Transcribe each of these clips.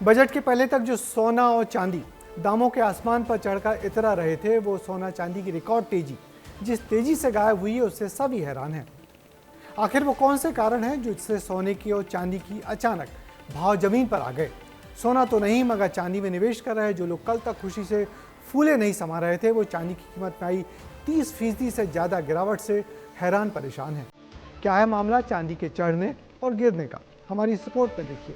Budget के पहले तक जो सोना और चांदी दामों के आसमान पर चढ़कर इतरा रहे थे, वो सोना चांदी की रिकॉर्ड तेजी जिस तेजी से गायब हुई है उससे सभी हैरान हैं। आखिर वो कौन से कारण हैं जिससे सोने की और चांदी की अचानक भाव जमीन पर आ गए? सोना तो नहीं मगर चांदी में निवेश कर रहे जो लोग कल तक खुशी से फूले नहीं समा रहे थे, वो चांदी की कीमत में आई 30% से ज़्यादा गिरावट से हैरान परेशान हैं। क्या है मामला चांदी के चढ़ने और गिरने का? हमारी इस रिपोर्ट में देखिए।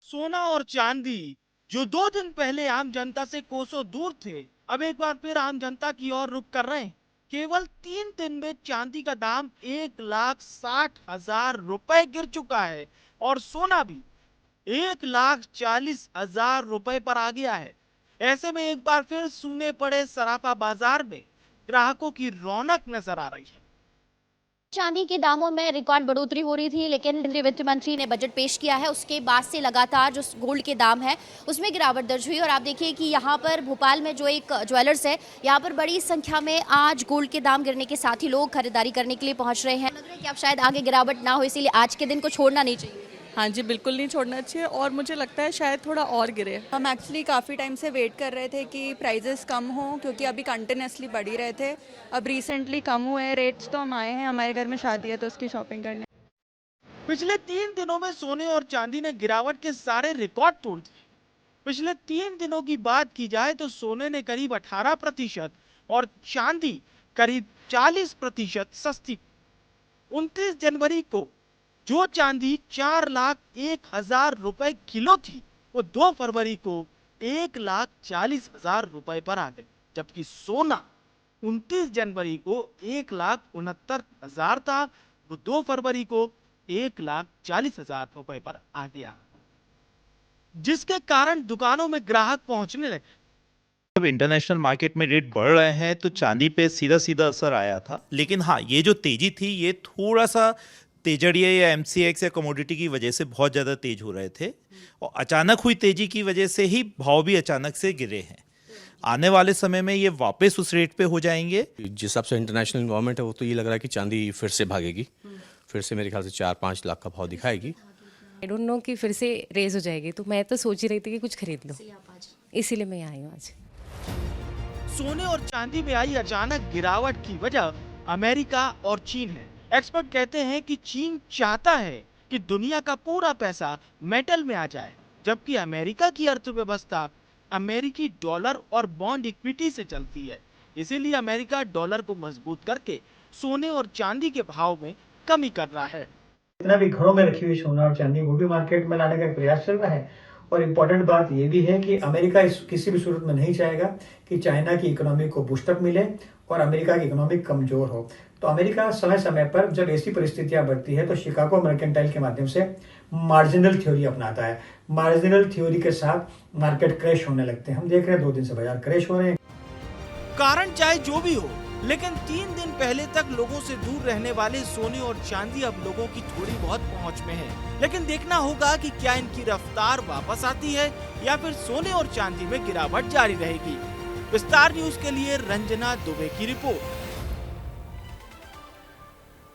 सोना और चांदी जो 2 दिन पहले आम जनता से कोसों दूर थे, अब एक बार फिर आम जनता की ओर रुख कर रहे हैं। केवल 3 दिन में चांदी का दाम 1,60,000 रुपए गिर चुका है और सोना भी 1,40,000 रुपए पर आ गया है। ऐसे में एक बार फिर सूने पड़े सराफा बाजार में ग्राहकों की रौनक नजर आ रही है। चांदी के दामों में रिकॉर्ड बढ़ोतरी हो रही थी, लेकिन केंद्रीय वित्त मंत्री ने बजट पेश किया है, उसके बाद से लगातार जो गोल्ड के दाम है उसमें गिरावट दर्ज हुई। और आप देखिए कि यहाँ पर भोपाल में जो एक ज्वेलर्स है, यहाँ पर बड़ी संख्या में आज गोल्ड के दाम गिरने के साथ ही लोग खरीदारी करने के लिए पहुँच रहे हैं। लग रहा है कि अब शायद आगे गिरावट ना हो, इसीलिए आज के दिन को छोड़ना नहीं चाहिए। हाँ जी, बिल्कुल नहीं छोड़ना चाहिए और मुझे लगता है शायद थोड़ा और गिरे। हम एक्चुअली काफ़ी टाइम से वेट कर रहे थे कि प्राइजेस कम हों, क्योंकि अभी कंटिन्यूसली बढ़ ही रहे थे। अब रिसेंटली कम हुए हैं रेट्स, तो हम आए हैं, हमारे घर में शादी है तो उसकी शॉपिंग करने। पिछले 3 दिनों में सोने और चांदी ने गिरावट के सारे रिकॉर्ड तोड़ दिए। पिछले 3 दिनों की बात की जाए तो सोने ने करीब 18% और चांदी करीब 40% सस्ती। 29 जनवरी को जो चांदी 4,01,000 रुपए किलो थी, वो 2 फरवरी को 1,40,000 रुपए पर आ गई, जबकि सोना 29 जनवरी को 1,69,000 था, वो 2 फरवरी को 1,40,000 रुपए पर आ गया, जिसके कारण दुकानों में ग्राहक पहुंचने लगे। जब इंटरनेशनल मार्केट में रेट बढ़ रहे हैं तो चांदी पे सीधा सीधा असर आया था। लेकिन हाँ, ये जो तेजी थी ये थोड़ा सा तेजड़िए या एमसीएक्स या कमोडिटी की वजह से बहुत ज़्यादा तेज हो रहे थे और अचानक हुई तेजी की वजह से ही भाव भी अचानक से गिरे हैं। आने वाले समय में ये वापस उस रेट पे हो जाएंगे। जिस हिसाब से इंटरनेशनल इन्वायरमेंट है, वो तो ये लग रहा है कि चांदी फिर से भागेगी, फिर से मेरे ख्याल से 4-5 लाख का भाव दिखाएगी। आई डोंट नो कि फिर से रेज हो जाएगी, तो मैं तो सोच ही रही थी कि कुछ खरीद लो, इसीलिए मैं आई हूँ आज। सोने और चांदी में आई अचानक गिरावट की वजह अमेरिका और चीन है। एक्सपर्ट कहते हैं कि चीन चाहता है कि दुनिया का पूरा पैसा मेटल में आ जाए, जबकि अमेरिका की अर्थव्यवस्था अमेरिकी डॉलर और बॉन्ड इक्विटी से चलती है। इसीलिए अमेरिका डॉलर को मजबूत करके सोने और चांदी के भाव में कमी कर रहा है। जितना भी घरों में रखी हुई सोना और चांदी वो भी मार्केट में लाने का प्रयास चल रहा है। और इम्पोर्टेंट बात ये भी है कि अमेरिका किसी भी सूरत में नहीं चाहेगा कि चाइना की इकोनॉमी को बूस्टअप मिले और अमेरिका की इकोनॉमी कमजोर हो। तो अमेरिका समय समय पर जब ऐसी परिस्थितियां बढ़ती है तो शिकागो मर्केंटाइल के माध्यम से मार्जिनल थ्योरी अपनाता है। मार्जिनल थ्योरी के साथ मार्केट क्रैश होने लगते हैं। हम देख रहे हैं 2 दिन से बाजार क्रैश हो रहे हैं। कारण चाहे जो भी हो, लेकिन 3 दिन पहले तक लोगों से दूर रहने वाले सोने और चांदी अब लोगों की थोड़ी बहुत पहुंच में है। लेकिन देखना होगा कि क्या इनकी रफ्तार वापस आती है या फिर सोने और चांदी में गिरावट जारी रहेगी। विस्तार न्यूज के लिए रंजना दुबे की रिपोर्ट।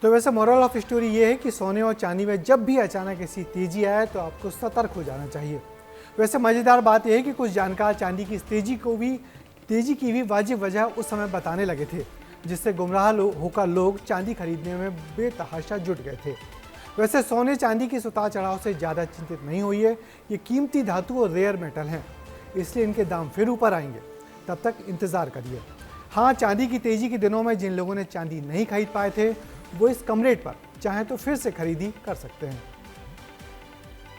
तो वैसे मोरल ऑफ स्टोरी ये है कि सोने और चांदी में जब भी अचानक ऐसी तेजी आए तो आपको सतर्क हो जाना चाहिए। वैसे मजेदार बात यह है कि कुछ जानकार चांदी की तेजी की भी वाजिब वजह उस समय बताने लगे थे, जिससे गुमराह होकर लोग चांदी खरीदने में बेतहाशा जुट गए थे। वैसे सोने चांदी की उतार चढ़ाव से ज़्यादा चिंतित नहीं होइए, ये कीमती धातु और रेयर मेटल हैं, इसलिए इनके दाम फिर ऊपर आएंगे, तब तक इंतज़ार करिए। हाँ, चांदी की तेज़ी के दिनों में जिन लोगों ने चांदी नहीं खरीद पाए थे वो इस कम रेट पर चाहें तो फिर से खरीदी कर सकते हैं।